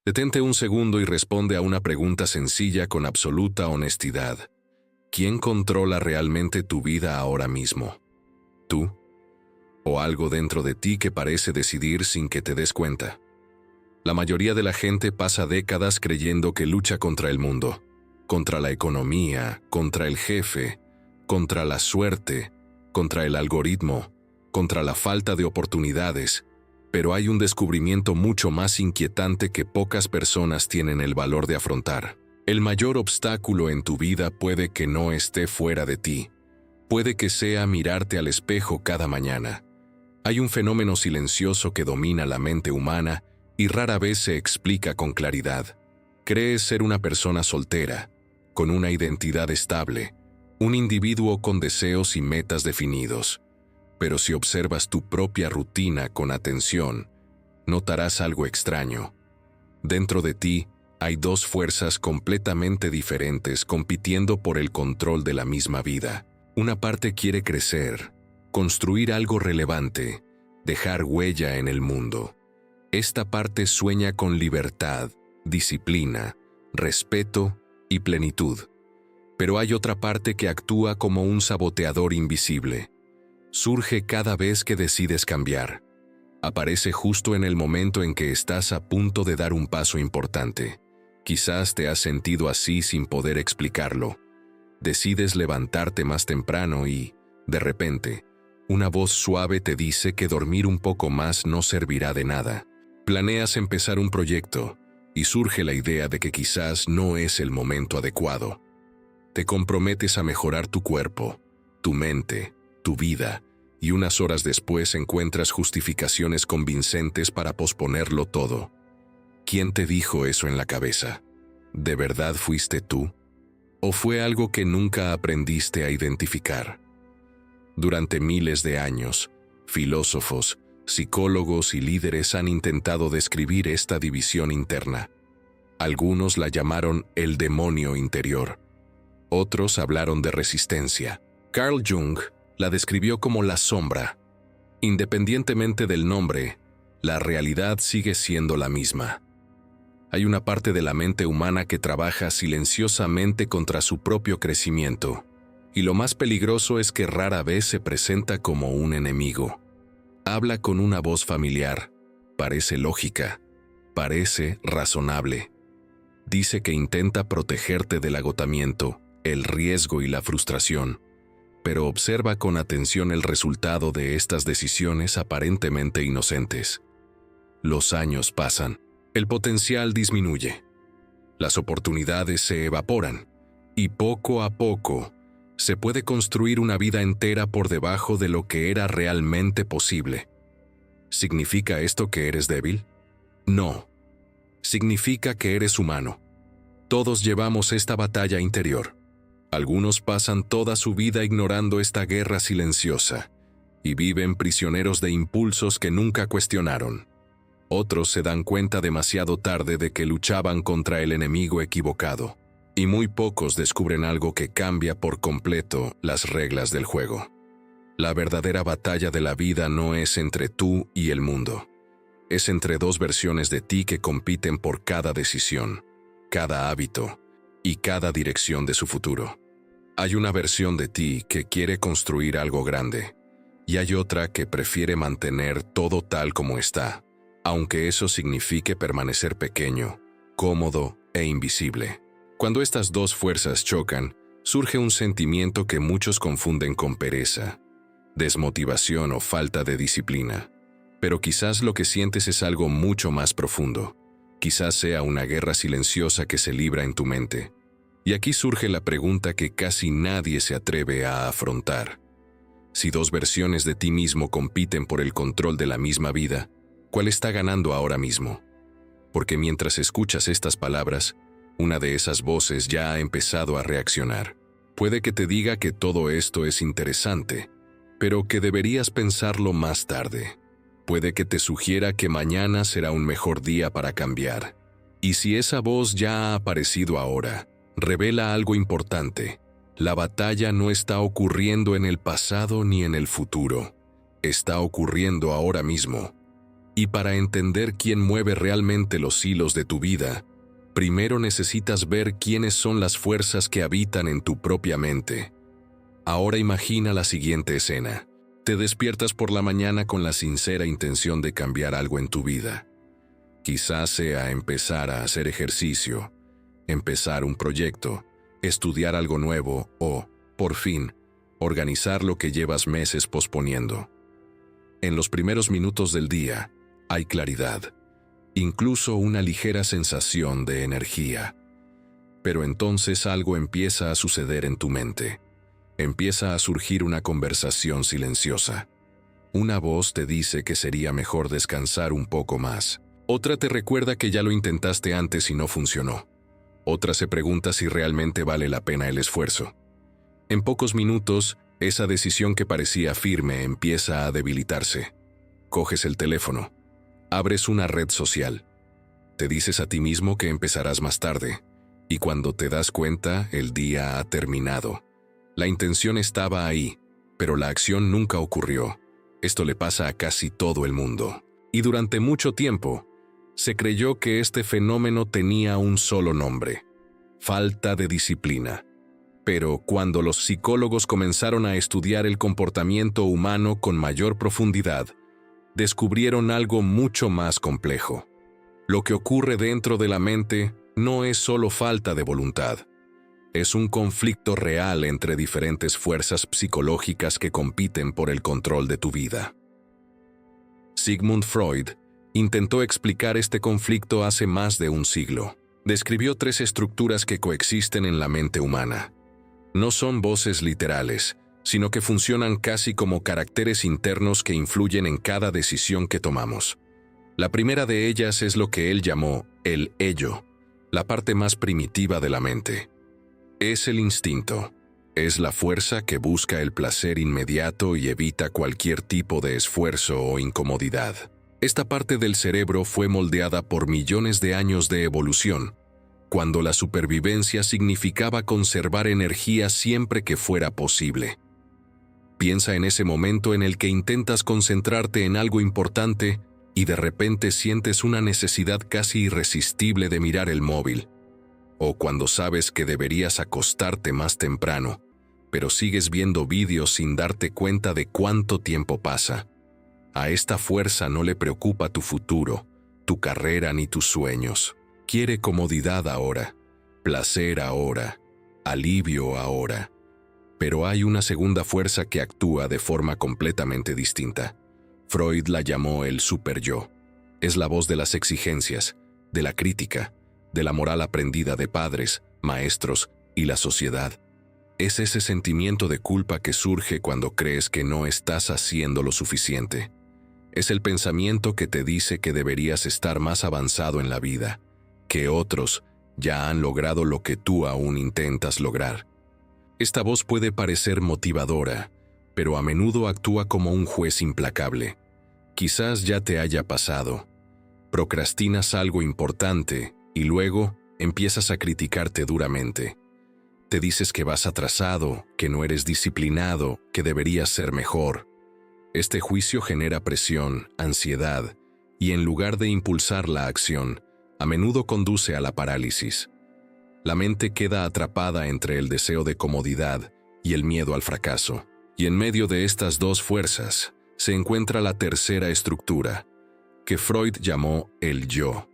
Detente un segundo y responde a una pregunta sencilla con absoluta honestidad. ¿Quién controla realmente tu vida ahora mismo? ¿Tú? ¿O algo dentro de ti que parece decidir sin que te des cuenta? La mayoría de la gente pasa décadas creyendo que lucha contra el mundo, contra la economía, contra el jefe, contra la suerte, contra el algoritmo, contra la falta de oportunidades, pero hay un descubrimiento mucho más inquietante que pocas personas tienen el valor de afrontar. El mayor obstáculo en tu vida puede que no esté fuera de ti, puede que sea mirarte al espejo cada mañana. Hay un fenómeno silencioso que domina la mente humana y rara vez se explica con claridad. Crees ser una persona soltera, con una identidad estable, un individuo con deseos y metas definidos. Pero si observas tu propia rutina con atención, notarás algo extraño. Dentro de ti hay dos fuerzas completamente diferentes compitiendo por el control de la misma vida. Una parte quiere crecer, construir algo relevante, dejar huella en el mundo. Esta parte sueña con libertad, disciplina, respeto y plenitud. Pero hay otra parte que actúa como un saboteador invisible. Surge cada vez que decides cambiar. Aparece justo en el momento en que estás a punto de dar un paso importante. Quizás te has sentido así sin poder explicarlo. Decides levantarte más temprano y, de repente, una voz suave te dice que dormir un poco más no servirá de nada. Planeas empezar un proyecto y surge la idea de que quizás no es el momento adecuado. Te comprometes a mejorar tu cuerpo, tu mente, tu vida, y unas horas después encuentras justificaciones convincentes para posponerlo todo. ¿Quién te dijo eso en la cabeza? ¿De verdad fuiste tú? ¿O fue algo que nunca aprendiste a identificar? Durante miles de años, filósofos, psicólogos y líderes han intentado describir esta división interna. Algunos la llamaron el demonio interior. Otros hablaron de resistencia. Carl Jung la describió como la sombra. Independientemente del nombre, la realidad sigue siendo la misma. Hay una parte de la mente humana que trabaja silenciosamente contra su propio crecimiento, y lo más peligroso es que rara vez se presenta como un enemigo. Habla con una voz familiar, parece lógica, parece razonable. Dice que intenta protegerte del agotamiento, el riesgo y la frustración, pero observa con atención el resultado de estas decisiones aparentemente inocentes. Los años pasan, el potencial disminuye, las oportunidades se evaporan, y poco a poco se puede construir una vida entera por debajo de lo que era realmente posible. ¿Significa esto que eres débil? No. Significa que eres humano. Todos llevamos esta batalla interior. Algunos pasan toda su vida ignorando esta guerra silenciosa y viven prisioneros de impulsos que nunca cuestionaron. Otros se dan cuenta demasiado tarde de que luchaban contra el enemigo equivocado, y muy pocos descubren algo que cambia por completo las reglas del juego. La verdadera batalla de la vida no es entre tú y el mundo. Es entre dos versiones de ti que compiten por cada decisión, cada hábito y cada dirección de su futuro. Hay una versión de ti que quiere construir algo grande, y hay otra que prefiere mantener todo tal como está, aunque eso signifique permanecer pequeño, cómodo e invisible. Cuando estas dos fuerzas chocan, surge un sentimiento que muchos confunden con pereza, desmotivación o falta de disciplina. Pero quizás lo que sientes es algo mucho más profundo. Quizás sea una guerra silenciosa que se libra en tu mente. Y aquí surge la pregunta que casi nadie se atreve a afrontar. Si dos versiones de ti mismo compiten por el control de la misma vida, ¿cuál está ganando ahora mismo? Porque mientras escuchas estas palabras, una de esas voces ya ha empezado a reaccionar. Puede que te diga que todo esto es interesante, pero que deberías pensarlo más tarde. Puede que te sugiera que mañana será un mejor día para cambiar. Y si esa voz ya ha aparecido ahora, revela algo importante. La batalla no está ocurriendo en el pasado ni en el futuro. Está ocurriendo ahora mismo. Y para entender quién mueve realmente los hilos de tu vida, primero necesitas ver quiénes son las fuerzas que habitan en tu propia mente. Ahora imagina la siguiente escena. Te despiertas por la mañana con la sincera intención de cambiar algo en tu vida. Quizás sea empezar a hacer ejercicio, empezar un proyecto, estudiar algo nuevo o, por fin, organizar lo que llevas meses posponiendo. En los primeros minutos del día, hay claridad, incluso una ligera sensación de energía. Pero entonces algo empieza a suceder en tu mente. Empieza a surgir una conversación silenciosa. Una voz te dice que sería mejor descansar un poco más. Otra te recuerda que ya lo intentaste antes y no funcionó. Otra se pregunta si realmente vale la pena el esfuerzo. En pocos minutos, esa decisión que parecía firme empieza a debilitarse. Coges el teléfono. Abres una red social. Te dices a ti mismo que empezarás más tarde. Y cuando te das cuenta, el día ha terminado. La intención estaba ahí, pero la acción nunca ocurrió. Esto le pasa a casi todo el mundo. Y durante mucho tiempo, se creyó que este fenómeno tenía un solo nombre: falta de disciplina. Pero cuando los psicólogos comenzaron a estudiar el comportamiento humano con mayor profundidad, descubrieron algo mucho más complejo. Lo que ocurre dentro de la mente no es solo falta de voluntad. Es un conflicto real entre diferentes fuerzas psicológicas que compiten por el control de tu vida. Sigmund Freud intentó explicar este conflicto hace más de un siglo. Describió 3 estructuras que coexisten en la mente humana. No son voces literales, sino que funcionan casi como caracteres internos que influyen en cada decisión que tomamos. La primera de ellas es lo que él llamó el ello, la parte más primitiva de la mente. Es el instinto. Es la fuerza que busca el placer inmediato y evita cualquier tipo de esfuerzo o incomodidad. Esta parte del cerebro fue moldeada por millones de años de evolución, cuando la supervivencia significaba conservar energía siempre que fuera posible. Piensa en ese momento en el que intentas concentrarte en algo importante y de repente sientes una necesidad casi irresistible de mirar el móvil. O cuando sabes que deberías acostarte más temprano, pero sigues viendo vídeos sin darte cuenta de cuánto tiempo pasa. A esta fuerza no le preocupa tu futuro, tu carrera ni tus sueños. Quiere comodidad ahora, placer ahora, alivio ahora. Pero hay una segunda fuerza que actúa de forma completamente distinta. Freud la llamó el superyo. Es la voz de las exigencias, de la crítica, de la moral aprendida de padres, maestros y la sociedad. Es ese sentimiento de culpa que surge cuando crees que no estás haciendo lo suficiente. Es el pensamiento que te dice que deberías estar más avanzado en la vida, que otros ya han logrado lo que tú aún intentas lograr. Esta voz puede parecer motivadora, pero a menudo actúa como un juez implacable. Quizás ya te haya pasado. Procrastinas algo importante y luego empiezas a criticarte duramente. Te dices que vas atrasado, que no eres disciplinado, que deberías ser mejor. Este juicio genera presión, ansiedad, y en lugar de impulsar la acción, a menudo conduce a la parálisis. La mente queda atrapada entre el deseo de comodidad y el miedo al fracaso. Y en medio de estas dos fuerzas se encuentra la tercera estructura, que Freud llamó el yo.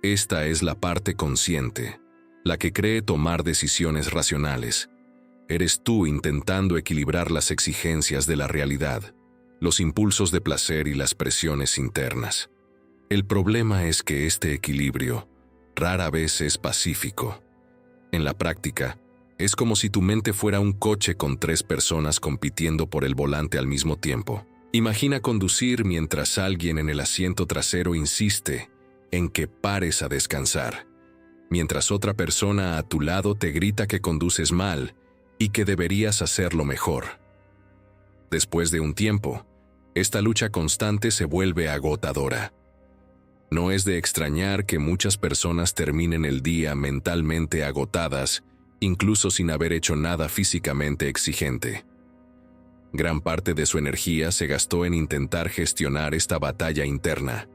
Esta es la parte consciente, la que cree tomar decisiones racionales. Eres tú intentando equilibrar las exigencias de la realidad, los impulsos de placer y las presiones internas. El problema es que este equilibrio rara vez es pacífico. En la práctica, es como si tu mente fuera un coche con 3 personas compitiendo por el volante al mismo tiempo. Imagina conducir mientras alguien en el asiento trasero insiste en que pares a descansar, mientras otra persona a tu lado te grita que conduces mal y que deberías hacerlo mejor. Después de un tiempo, esta lucha constante se vuelve agotadora. No es de extrañar que muchas personas terminen el día mentalmente agotadas, incluso sin haber hecho nada físicamente exigente. Gran parte de su energía se gastó en intentar gestionar esta batalla interna.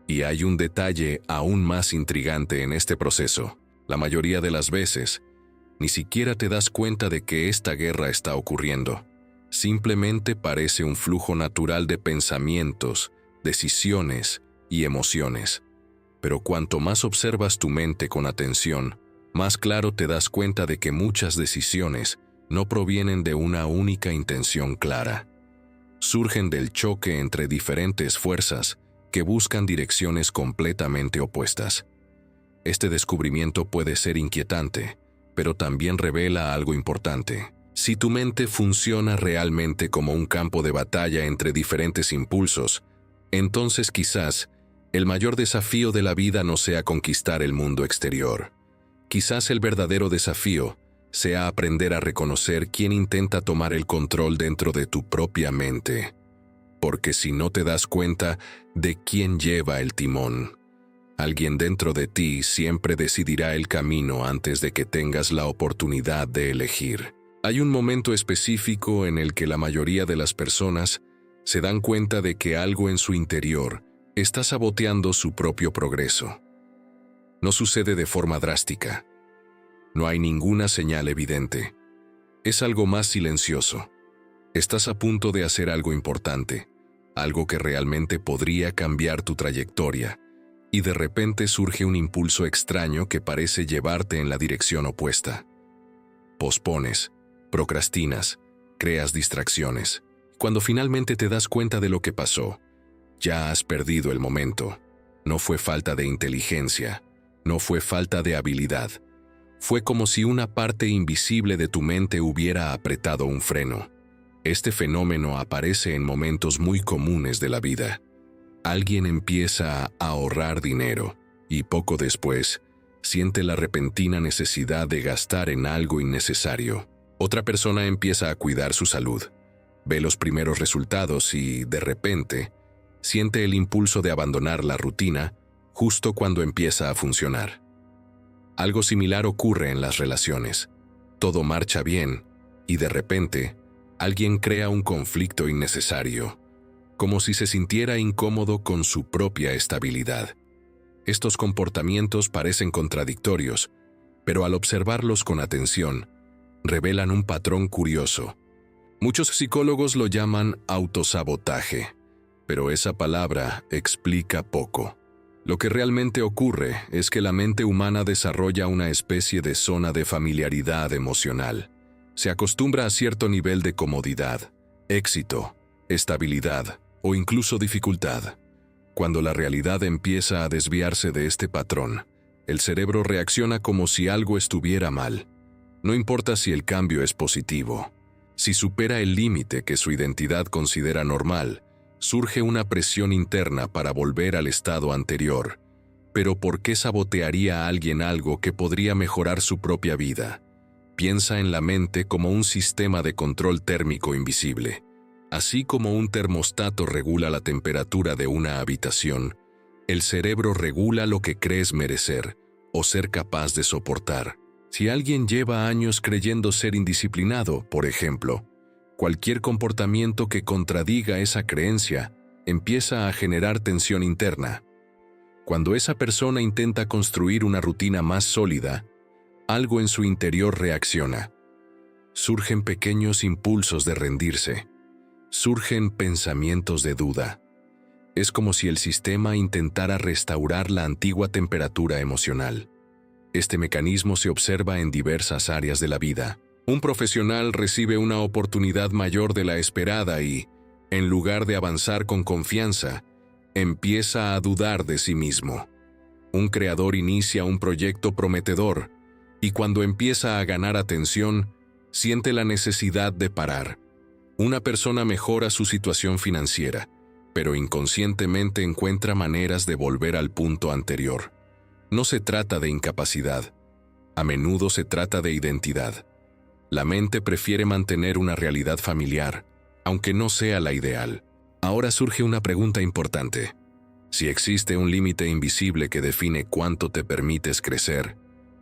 Y hay un detalle aún más intrigante en este proceso. La mayoría de las veces, ni siquiera te das cuenta de que esta guerra está ocurriendo. Simplemente parece un flujo natural de pensamientos, decisiones y emociones. Pero cuanto más observas tu mente con atención, más claro te das cuenta de que muchas decisiones no provienen de una única intención clara. Surgen del choque entre diferentes fuerzas que buscan direcciones completamente opuestas. Este descubrimiento puede ser inquietante, pero también revela algo importante. Si tu mente funciona realmente como un campo de batalla entre diferentes impulsos, entonces quizás el mayor desafío de la vida no sea conquistar el mundo exterior. Quizás el verdadero desafío sea aprender a reconocer quién intenta tomar el control dentro de tu propia mente. Porque si no te das cuenta de quién lleva el timón, alguien dentro de ti siempre decidirá el camino antes de que tengas la oportunidad de elegir. Hay un momento específico en el que la mayoría de las personas se dan cuenta de que algo en su interior está saboteando su propio progreso. No sucede de forma drástica. No hay ninguna señal evidente. Es algo más silencioso. Estás a punto de hacer algo importante, algo que realmente podría cambiar tu trayectoria, y de repente surge un impulso extraño que parece llevarte en la dirección opuesta. Pospones, procrastinas, creas distracciones. Cuando finalmente te das cuenta de lo que pasó, ya has perdido el momento. No fue falta de inteligencia, no fue falta de habilidad. Fue como si una parte invisible de tu mente hubiera apretado un freno. Este fenómeno aparece en momentos muy comunes de la vida. Alguien empieza a ahorrar dinero y poco después siente la repentina necesidad de gastar en algo innecesario. Otra persona empieza a cuidar su salud, ve los primeros resultados y, de repente, siente el impulso de abandonar la rutina justo cuando empieza a funcionar. Algo similar ocurre en las relaciones. Todo marcha bien y, de repente, alguien crea un conflicto innecesario, como si se sintiera incómodo con su propia estabilidad. Estos comportamientos parecen contradictorios, pero al observarlos con atención, revelan un patrón curioso. Muchos psicólogos lo llaman autosabotaje, pero esa palabra explica poco. Lo que realmente ocurre es que la mente humana desarrolla una especie de zona de familiaridad emocional. Se acostumbra a cierto nivel de comodidad, éxito, estabilidad o incluso dificultad. Cuando la realidad empieza a desviarse de este patrón, el cerebro reacciona como si algo estuviera mal. No importa si el cambio es positivo. Si supera el límite que su identidad considera normal, surge una presión interna para volver al estado anterior. Pero ¿por qué sabotearía a alguien algo que podría mejorar su propia vida? Piensa en la mente como un sistema de control térmico invisible. Así como un termostato regula la temperatura de una habitación, el cerebro regula lo que crees merecer o ser capaz de soportar. Si alguien lleva años creyendo ser indisciplinado, por ejemplo, cualquier comportamiento que contradiga esa creencia empieza a generar tensión interna. Cuando esa persona intenta construir una rutina más sólida, algo en su interior reacciona. Surgen pequeños impulsos de rendirse. Surgen pensamientos de duda. Es como si el sistema intentara restaurar la antigua temperatura emocional. Este mecanismo se observa en diversas áreas de la vida. Un profesional recibe una oportunidad mayor de la esperada y, en lugar de avanzar con confianza, empieza a dudar de sí mismo. Un creador inicia un proyecto prometedor y cuando empieza a ganar atención, siente la necesidad de parar. Una persona mejora su situación financiera, pero inconscientemente encuentra maneras de volver al punto anterior. No se trata de incapacidad. A menudo se trata de identidad. La mente prefiere mantener una realidad familiar, aunque no sea la ideal. Ahora surge una pregunta importante. Si existe un límite invisible que define cuánto te permites crecer,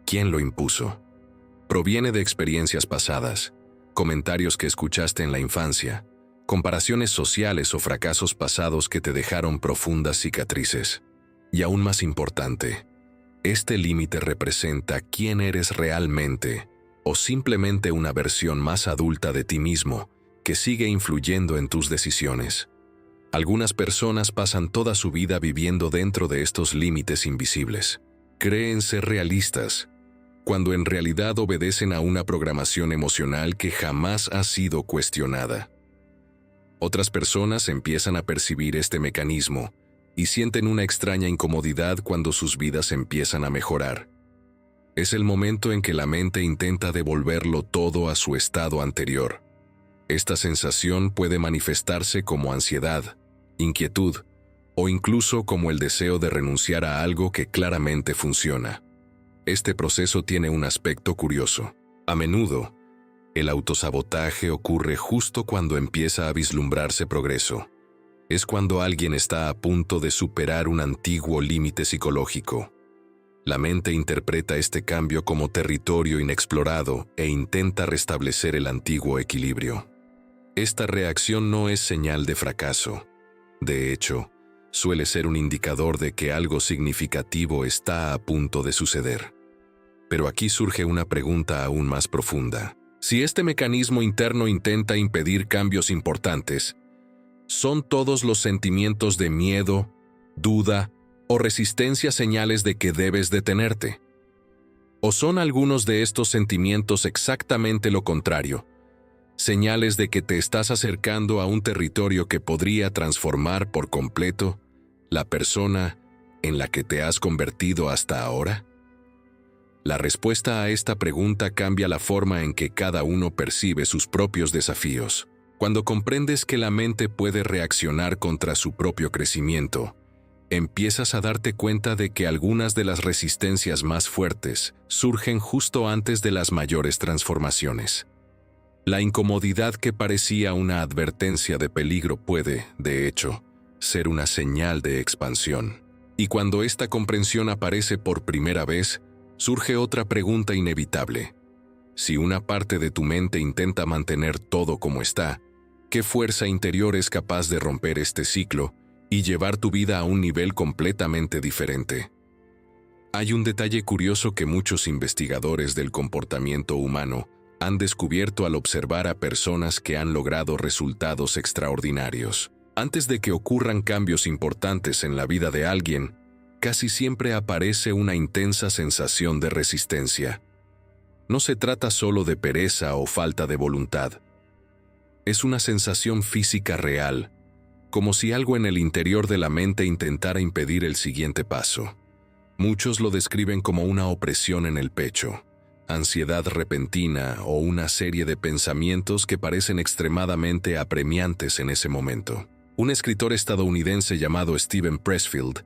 ¿quién lo impuso? Proviene de experiencias pasadas, comentarios que escuchaste en la infancia, comparaciones sociales o fracasos pasados que te dejaron profundas cicatrices. Y aún más importante, este límite representa quién eres realmente o simplemente una versión más adulta de ti mismo que sigue influyendo en tus decisiones. Algunas personas pasan toda su vida viviendo dentro de estos límites invisibles. Creen ser realistas, cuando en realidad obedecen a una programación emocional que jamás ha sido cuestionada. Otras personas empiezan a percibir este mecanismo y sienten una extraña incomodidad cuando sus vidas empiezan a mejorar. Es el momento en que la mente intenta devolverlo todo a su estado anterior. Esta sensación puede manifestarse como ansiedad, inquietud o incluso como el deseo de renunciar a algo que claramente funciona. Este proceso tiene un aspecto curioso. A menudo, el autosabotaje ocurre justo cuando empieza a vislumbrarse progreso. Es cuando alguien está a punto de superar un antiguo límite psicológico. La mente interpreta este cambio como territorio inexplorado e intenta restablecer el antiguo equilibrio. Esta reacción no es señal de fracaso. De hecho, suele ser un indicador de que algo significativo está a punto de suceder. Pero aquí surge una pregunta aún más profunda. Si este mecanismo interno intenta impedir cambios importantes, ¿son todos los sentimientos de miedo, duda o resistencia señales de que debes detenerte? ¿O son algunos de estos sentimientos exactamente lo contrario? Señales de que te estás acercando a un territorio que podría transformar por completo la persona en la que te has convertido hasta ahora? La respuesta a esta pregunta cambia la forma en que cada uno percibe sus propios desafíos. Cuando comprendes que la mente puede reaccionar contra su propio crecimiento, empiezas a darte cuenta de que algunas de las resistencias más fuertes surgen justo antes de las mayores transformaciones. La incomodidad que parecía una advertencia de peligro puede, de hecho, ser una señal de expansión. Y cuando esta comprensión aparece por primera vez, surge otra pregunta inevitable. Si una parte de tu mente intenta mantener todo como está, ¿qué fuerza interior es capaz de romper este ciclo y llevar tu vida a un nivel completamente diferente? Hay un detalle curioso que muchos investigadores del comportamiento humano han descubierto al observar a personas que han logrado resultados extraordinarios. Antes de que ocurran cambios importantes en la vida de alguien, casi siempre aparece una intensa sensación de resistencia. No se trata solo de pereza o falta de voluntad. Es una sensación física real, como si algo en el interior de la mente intentara impedir el siguiente paso. Muchos lo describen como una opresión en el pecho, ansiedad repentina o una serie de pensamientos que parecen extremadamente apremiantes en ese momento. Un escritor estadounidense llamado Steven Pressfield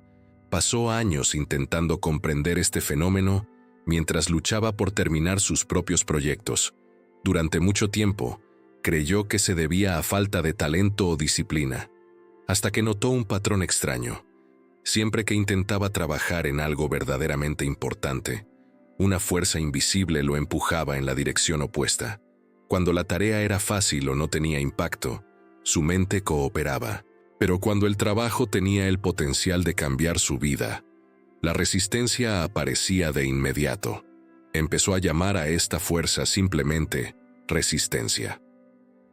pasó años intentando comprender este fenómeno mientras luchaba por terminar sus propios proyectos. Durante mucho tiempo, creyó que se debía a falta de talento o disciplina, hasta que notó un patrón extraño. Siempre que intentaba trabajar en algo verdaderamente importante, una fuerza invisible lo empujaba en la dirección opuesta. Cuando la tarea era fácil o no tenía impacto, su mente cooperaba. Pero cuando el trabajo tenía el potencial de cambiar su vida, la resistencia aparecía de inmediato. Empezó a llamar a esta fuerza simplemente resistencia.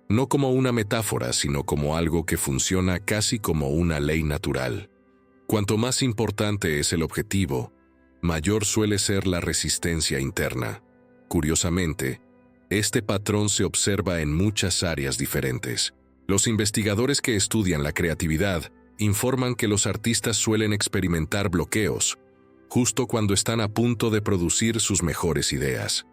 No como una metáfora, sino como algo que funciona casi como una ley natural. Cuanto más importante es el objetivo, mayor suele ser la resistencia interna. Curiosamente, este patrón se observa en muchas áreas diferentes. Los investigadores que estudian la creatividad informan que los artistas suelen experimentar bloqueos justo cuando están a punto de producir sus mejores ideas.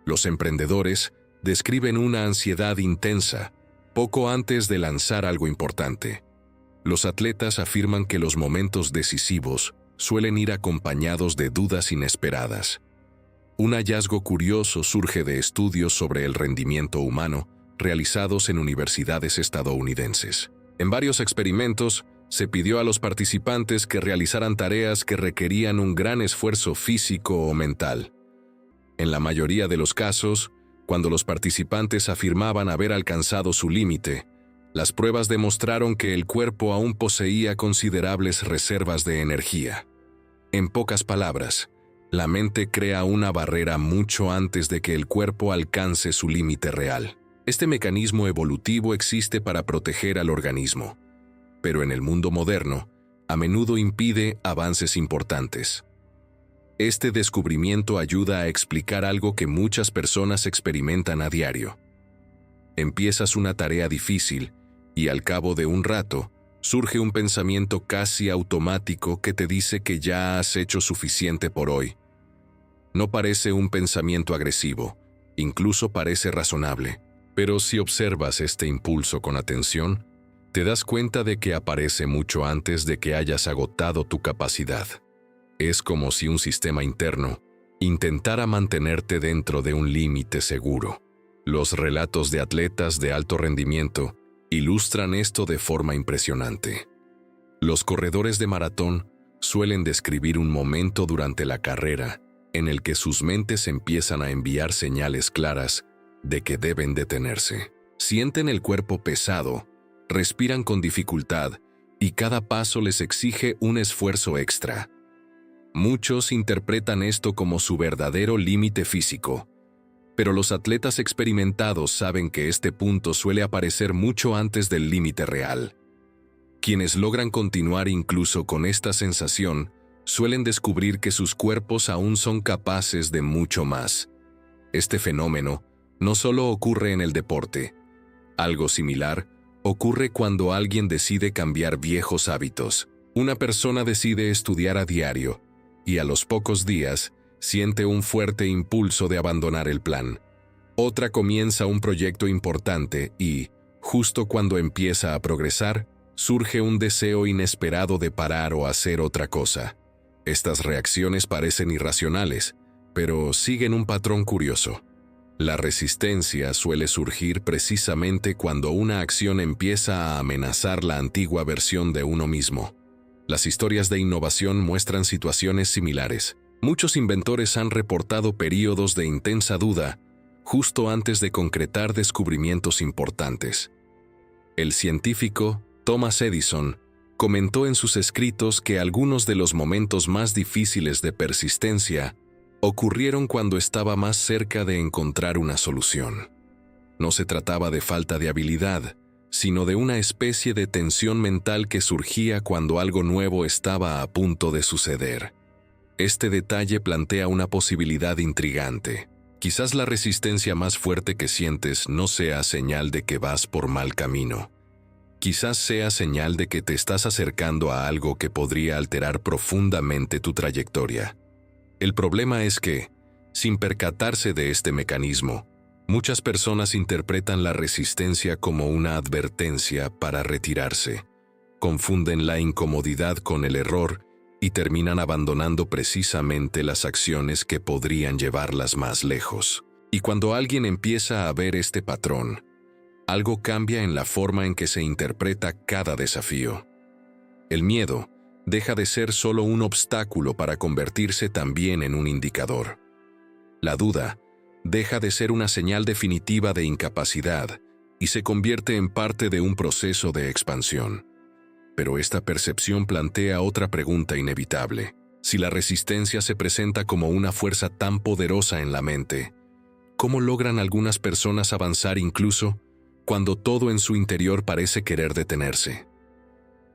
Los emprendedores describen una ansiedad intensa poco antes de lanzar algo importante. Los atletas afirman que los momentos decisivos suelen ir acompañados de dudas inesperadas. Un hallazgo curioso surge de estudios sobre el rendimiento humano realizados en universidades estadounidenses. En varios experimentos, se pidió a los participantes que realizaran tareas que requerían un gran esfuerzo físico o mental. En la mayoría de los casos, cuando los participantes afirmaban haber alcanzado su límite, las pruebas demostraron que el cuerpo aún poseía considerables reservas de energía. En pocas palabras, la mente crea una barrera mucho antes de que el cuerpo alcance su límite real. Este mecanismo evolutivo existe para proteger al organismo, pero en el mundo moderno, a menudo impide avances importantes. Este descubrimiento ayuda a explicar algo que muchas personas experimentan a diario. Empiezas una tarea difícil y al cabo de un rato, surge un pensamiento casi automático que te dice que ya has hecho suficiente por hoy. No parece un pensamiento agresivo, incluso parece razonable, pero si observas este impulso con atención, te das cuenta de que aparece mucho antes de que hayas agotado tu capacidad. Es como si un sistema interno intentara mantenerte dentro de un límite seguro. Los relatos de atletas de alto rendimiento ilustran esto de forma impresionante. Los corredores de maratón suelen describir un momento durante la carrera en el que sus mentes empiezan a enviar señales claras de que deben detenerse. Sienten el cuerpo pesado, respiran con dificultad y cada paso les exige un esfuerzo extra. Muchos interpretan esto como su verdadero límite físico, pero los atletas experimentados saben que este punto suele aparecer mucho antes del límite real. Quienes logran continuar incluso con esta sensación suelen descubrir que sus cuerpos aún son capaces de mucho más. Este fenómeno no solo ocurre en el deporte. Algo similar ocurre cuando alguien decide cambiar viejos hábitos. Una persona decide estudiar a diario y a los pocos días siente un fuerte impulso de abandonar el plan. Otra comienza un proyecto importante y, justo cuando empieza a progresar, surge un deseo inesperado de parar o hacer otra cosa. Estas reacciones parecen irracionales, pero siguen un patrón curioso. La resistencia suele surgir precisamente cuando una acción empieza a amenazar la antigua versión de uno mismo. Las historias de innovación muestran situaciones similares. Muchos inventores han reportado períodos de intensa duda justo antes de concretar descubrimientos importantes. El científico Thomas Edison comentó en sus escritos que algunos de los momentos más difíciles de persistencia ocurrieron cuando estaba más cerca de encontrar una solución. No se trataba de falta de habilidad, sino de una especie de tensión mental que surgía cuando algo nuevo estaba a punto de suceder. Este detalle plantea una posibilidad intrigante. Quizás la resistencia más fuerte que sientes no sea señal de que vas por mal camino. Quizás sea señal de que te estás acercando a algo que podría alterar profundamente tu trayectoria. El problema es que, sin percatarse de este mecanismo, muchas personas interpretan la resistencia como una advertencia para retirarse. Confunden la incomodidad con el error y terminan abandonando precisamente las acciones que podrían llevarlas más lejos. Y cuando alguien empieza a ver este patrón, algo cambia en la forma en que se interpreta cada desafío. El miedo deja de ser solo un obstáculo para convertirse también en un indicador. La duda deja de ser una señal definitiva de incapacidad y se convierte en parte de un proceso de expansión. Pero esta percepción plantea otra pregunta inevitable. Si la resistencia se presenta como una fuerza tan poderosa en la mente, ¿cómo logran algunas personas avanzar incluso cuando todo en su interior parece querer detenerse?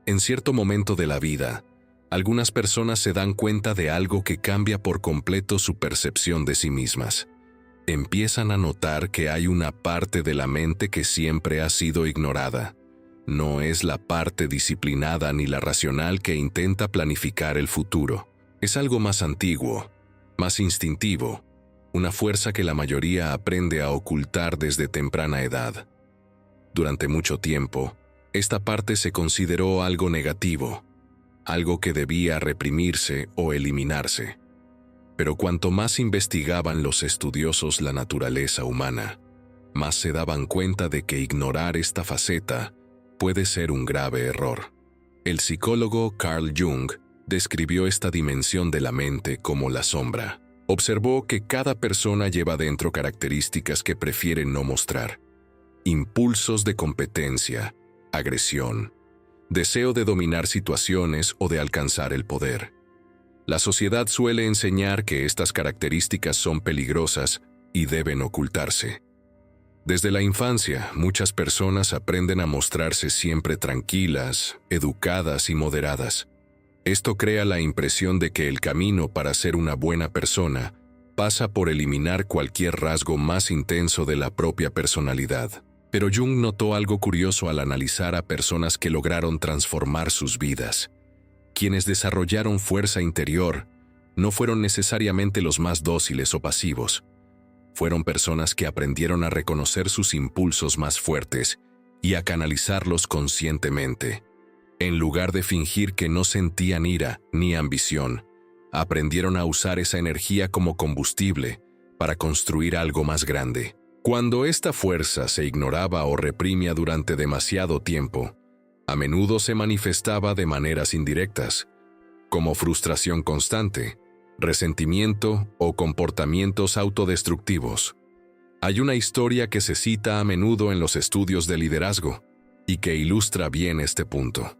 En cierto momento de la vida, algunas personas se dan cuenta de algo que cambia por completo su percepción de sí mismas. Empiezan a notar que hay una parte de la mente que siempre ha sido ignorada. No es la parte disciplinada ni la racional que intenta planificar el futuro. Es algo más antiguo, más instintivo, una fuerza que la mayoría aprende a ocultar desde temprana edad. Durante mucho tiempo, esta parte se consideró algo negativo, algo que debía reprimirse o eliminarse. Pero cuanto más investigaban los estudiosos la naturaleza humana, más se daban cuenta de que ignorar esta faceta puede ser un grave error. El psicólogo Carl Jung describió esta dimensión de la mente como la sombra. Observó que cada persona lleva dentro características que prefiere no mostrar. Impulsos de competencia, agresión, deseo de dominar situaciones o de alcanzar el poder. La sociedad suele enseñar que estas características son peligrosas y deben ocultarse. Desde la infancia, muchas personas aprenden a mostrarse siempre tranquilas, educadas y moderadas. Esto crea la impresión de que el camino para ser una buena persona pasa por eliminar cualquier rasgo más intenso de la propia personalidad. Pero Jung notó algo curioso al analizar a personas que lograron transformar sus vidas. Quienes desarrollaron fuerza interior no fueron necesariamente los más dóciles o pasivos. Fueron personas que aprendieron a reconocer sus impulsos más fuertes y a canalizarlos conscientemente. En lugar de fingir que no sentían ira ni ambición, aprendieron a usar esa energía como combustible para construir algo más grande. Cuando esta fuerza se ignoraba o reprimía durante demasiado tiempo, a menudo se manifestaba de maneras indirectas, como frustración constante, resentimiento o comportamientos autodestructivos. Hay una historia que se cita a menudo en los estudios de liderazgo y que ilustra bien este punto.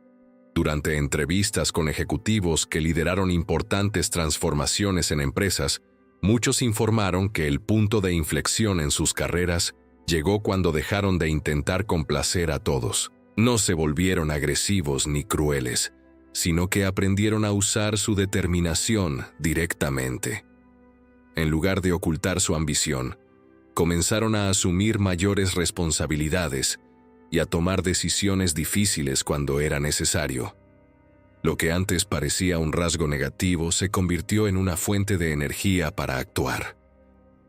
Durante entrevistas con ejecutivos que lideraron importantes transformaciones en empresas, muchos informaron que el punto de inflexión en sus carreras llegó cuando dejaron de intentar complacer a todos. No se volvieron agresivos ni crueles, sino que aprendieron a usar su determinación directamente. En lugar de ocultar su ambición, comenzaron a asumir mayores responsabilidades y a tomar decisiones difíciles cuando era necesario. Lo que antes parecía un rasgo negativo se convirtió en una fuente de energía para actuar.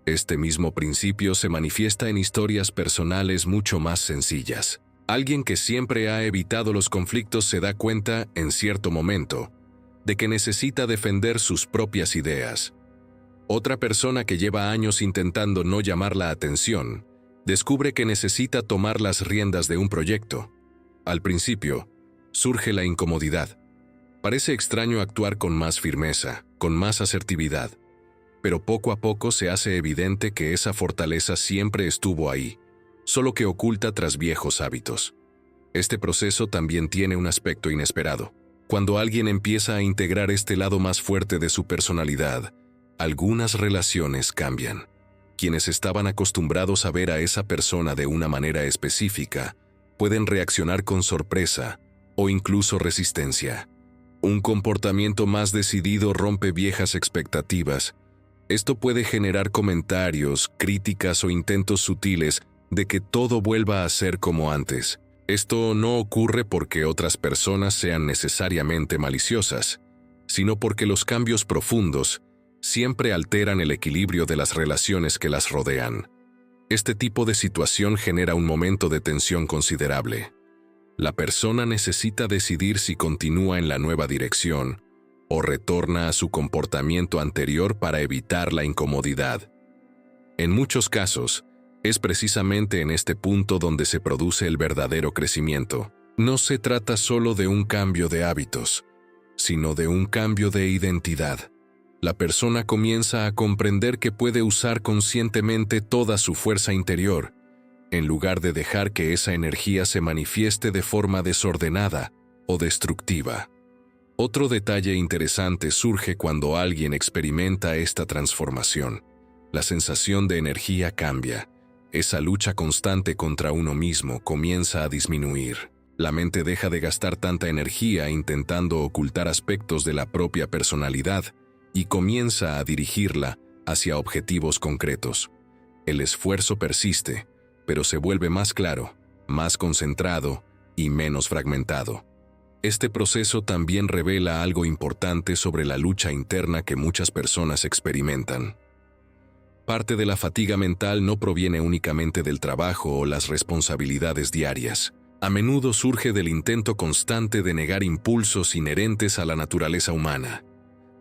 Este mismo principio se manifiesta en historias personales mucho más sencillas. Alguien que siempre ha evitado los conflictos se da cuenta, en cierto momento, de que necesita defender sus propias ideas. Otra persona que lleva años intentando no llamar la atención, descubre que necesita tomar las riendas de un proyecto. Al principio, surge la incomodidad. Parece extraño actuar con más firmeza, con más asertividad, pero poco a poco se hace evidente que esa fortaleza siempre estuvo ahí, solo que oculta tras viejos hábitos. Este proceso también tiene un aspecto inesperado. Cuando alguien empieza a integrar este lado más fuerte de su personalidad, algunas relaciones cambian. Quienes estaban acostumbrados a ver a esa persona de una manera específica, pueden reaccionar con sorpresa o incluso resistencia. Un comportamiento más decidido rompe viejas expectativas. Esto puede generar comentarios, críticas o intentos sutiles de que todo vuelva a ser como antes. Esto no ocurre porque otras personas sean necesariamente maliciosas, sino porque los cambios profundos siempre alteran el equilibrio de las relaciones que las rodean. Este tipo de situación genera un momento de tensión considerable. La persona necesita decidir si continúa en la nueva dirección o retorna a su comportamiento anterior para evitar la incomodidad. En muchos casos, es precisamente en este punto donde se produce el verdadero crecimiento. No se trata solo de un cambio de hábitos, sino de un cambio de identidad. La persona comienza a comprender que puede usar conscientemente toda su fuerza interior, en lugar de dejar que esa energía se manifieste de forma desordenada o destructiva. Otro detalle interesante surge cuando alguien experimenta esta transformación. La sensación de energía cambia. Esa lucha constante contra uno mismo comienza a disminuir. La mente deja de gastar tanta energía intentando ocultar aspectos de la propia personalidad y comienza a dirigirla hacia objetivos concretos. El esfuerzo persiste, pero se vuelve más claro, más concentrado y menos fragmentado. Este proceso también revela algo importante sobre la lucha interna que muchas personas experimentan. Parte de la fatiga mental no proviene únicamente del trabajo o las responsabilidades diarias. A menudo surge del intento constante de negar impulsos inherentes a la naturaleza humana.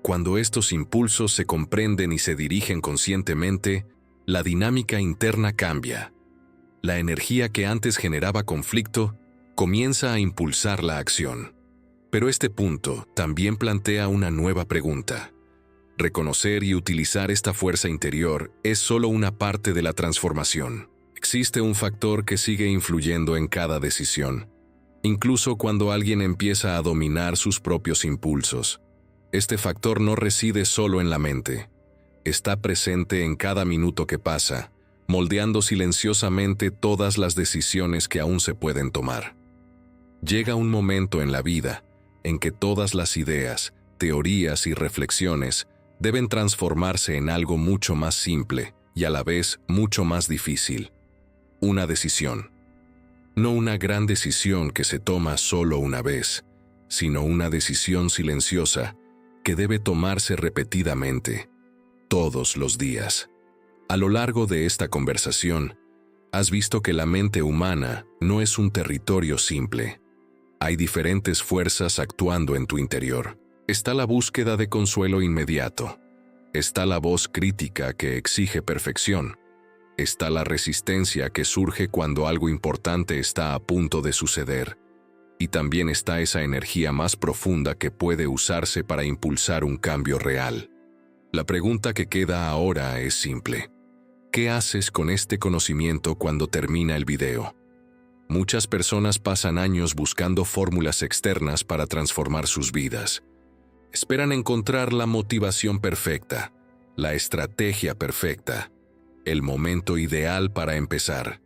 Cuando estos impulsos se comprenden y se dirigen conscientemente, la dinámica interna cambia. La energía que antes generaba conflicto comienza a impulsar la acción. Pero este punto también plantea una nueva pregunta. Reconocer y utilizar esta fuerza interior es solo una parte de la transformación. Existe un factor que sigue influyendo en cada decisión, incluso cuando alguien empieza a dominar sus propios impulsos. Este factor no reside solo en la mente. Está presente en cada minuto que pasa, moldeando silenciosamente todas las decisiones que aún se pueden tomar. Llega un momento en la vida en que todas las ideas, teorías y reflexiones deben transformarse en algo mucho más simple y a la vez mucho más difícil. Una decisión. No una gran decisión que se toma solo una vez, sino una decisión silenciosa que debe tomarse repetidamente, todos los días. A lo largo de esta conversación, has visto que la mente humana no es un territorio simple. Hay diferentes fuerzas actuando en tu interior. Está la búsqueda de consuelo inmediato. Está la voz crítica que exige perfección. Está la resistencia que surge cuando algo importante está a punto de suceder. Y también está esa energía más profunda que puede usarse para impulsar un cambio real. La pregunta que queda ahora es simple. ¿Qué haces con este conocimiento cuando termina el video? Muchas personas pasan años buscando fórmulas externas para transformar sus vidas. Esperan encontrar la motivación perfecta, la estrategia perfecta, el momento ideal para empezar.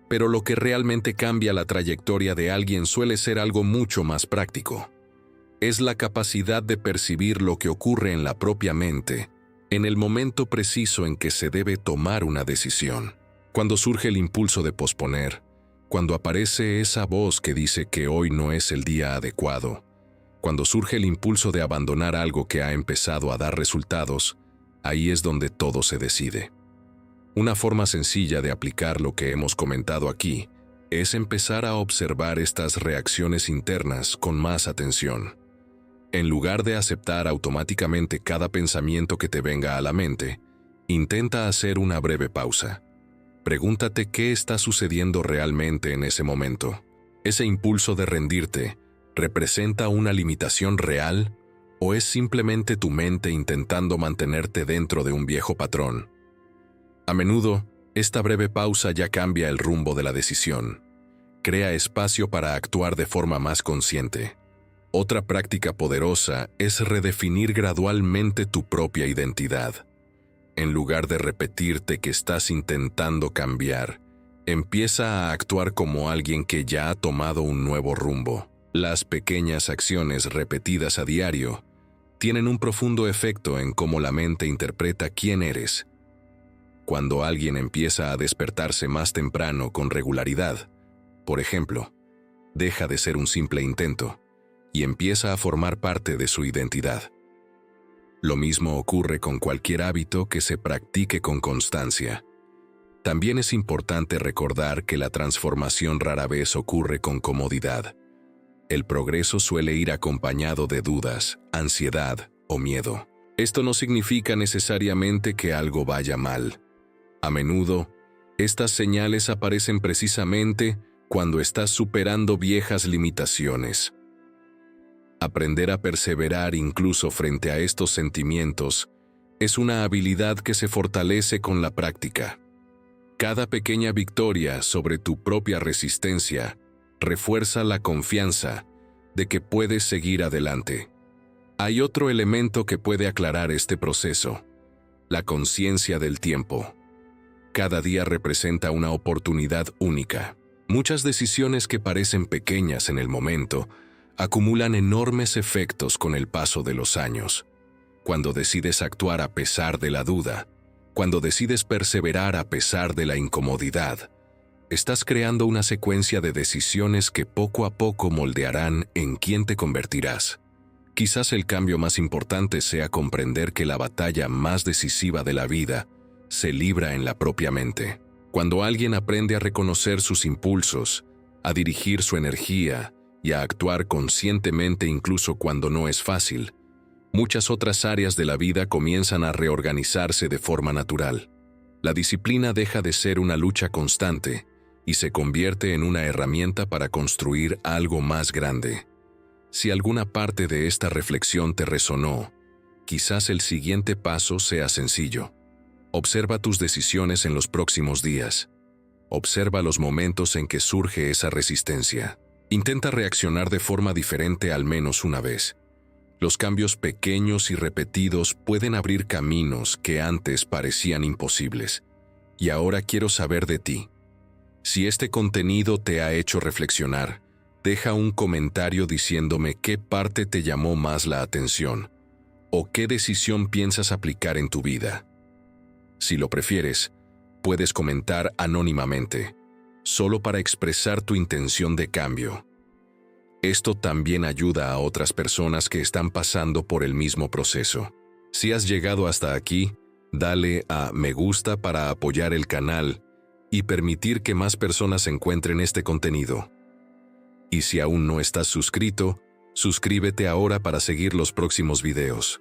Pero lo que realmente cambia la trayectoria de alguien suele ser algo mucho más práctico. Es la capacidad de percibir lo que ocurre en la propia mente, en el momento preciso en que se debe tomar una decisión. Cuando surge el impulso de posponer, cuando aparece esa voz que dice que hoy no es el día adecuado, cuando surge el impulso de abandonar algo que ha empezado a dar resultados, ahí es donde todo se decide. Una forma sencilla de aplicar lo que hemos comentado aquí es empezar a observar estas reacciones internas con más atención. En lugar de aceptar automáticamente cada pensamiento que te venga a la mente, intenta hacer una breve pausa. Pregúntate qué está sucediendo realmente en ese momento. ¿Ese impulso de rendirte representa una limitación real o es simplemente tu mente intentando mantenerte dentro de un viejo patrón? A menudo, esta breve pausa ya cambia el rumbo de la decisión. Crea espacio para actuar de forma más consciente. Otra práctica poderosa es redefinir gradualmente tu propia identidad. En lugar de repetirte que estás intentando cambiar, empieza a actuar como alguien que ya ha tomado un nuevo rumbo. Las pequeñas acciones repetidas a diario tienen un profundo efecto en cómo la mente interpreta quién eres. Cuando alguien empieza a despertarse más temprano con regularidad, por ejemplo, deja de ser un simple intento y empieza a formar parte de su identidad. Lo mismo ocurre con cualquier hábito que se practique con constancia. También es importante recordar que la transformación rara vez ocurre con comodidad. El progreso suele ir acompañado de dudas, ansiedad o miedo. Esto no significa necesariamente que algo vaya mal. A menudo, estas señales aparecen precisamente cuando estás superando viejas limitaciones. Aprender a perseverar incluso frente a estos sentimientos es una habilidad que se fortalece con la práctica. Cada pequeña victoria sobre tu propia resistencia refuerza la confianza de que puedes seguir adelante. Hay otro elemento que puede aclarar este proceso: la conciencia del tiempo. Cada día representa una oportunidad única. Muchas decisiones que parecen pequeñas en el momento acumulan enormes efectos con el paso de los años. Cuando decides actuar a pesar de la duda, cuando decides perseverar a pesar de la incomodidad, estás creando una secuencia de decisiones que poco a poco moldearán en quién te convertirás. Quizás el cambio más importante sea comprender que la batalla más decisiva de la vida se libra en la propia mente. Cuando alguien aprende a reconocer sus impulsos, a dirigir su energía y a actuar conscientemente incluso cuando no es fácil, muchas otras áreas de la vida comienzan a reorganizarse de forma natural. La disciplina deja de ser una lucha constante y se convierte en una herramienta para construir algo más grande. Si alguna parte de esta reflexión te resonó, quizás el siguiente paso sea sencillo. Observa tus decisiones en los próximos días. Observa los momentos en que surge esa resistencia. Intenta reaccionar de forma diferente al menos una vez. Los cambios pequeños y repetidos pueden abrir caminos que antes parecían imposibles. Y ahora quiero saber de ti. Si este contenido te ha hecho reflexionar, deja un comentario diciéndome qué parte te llamó más la atención o qué decisión piensas aplicar en tu vida. Si lo prefieres, puedes comentar anónimamente, solo para expresar tu intención de cambio. Esto también ayuda a otras personas que están pasando por el mismo proceso. Si has llegado hasta aquí, dale a me gusta para apoyar el canal y permitir que más personas encuentren este contenido. Y si aún no estás suscrito, suscríbete ahora para seguir los próximos videos.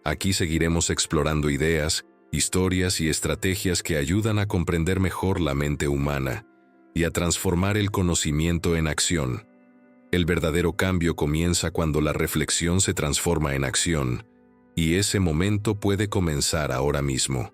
Aquí seguiremos explorando ideas, historias y estrategias que ayudan a comprender mejor la mente humana y a transformar el conocimiento en acción. El verdadero cambio comienza cuando la reflexión se transforma en acción, y ese momento puede comenzar ahora mismo.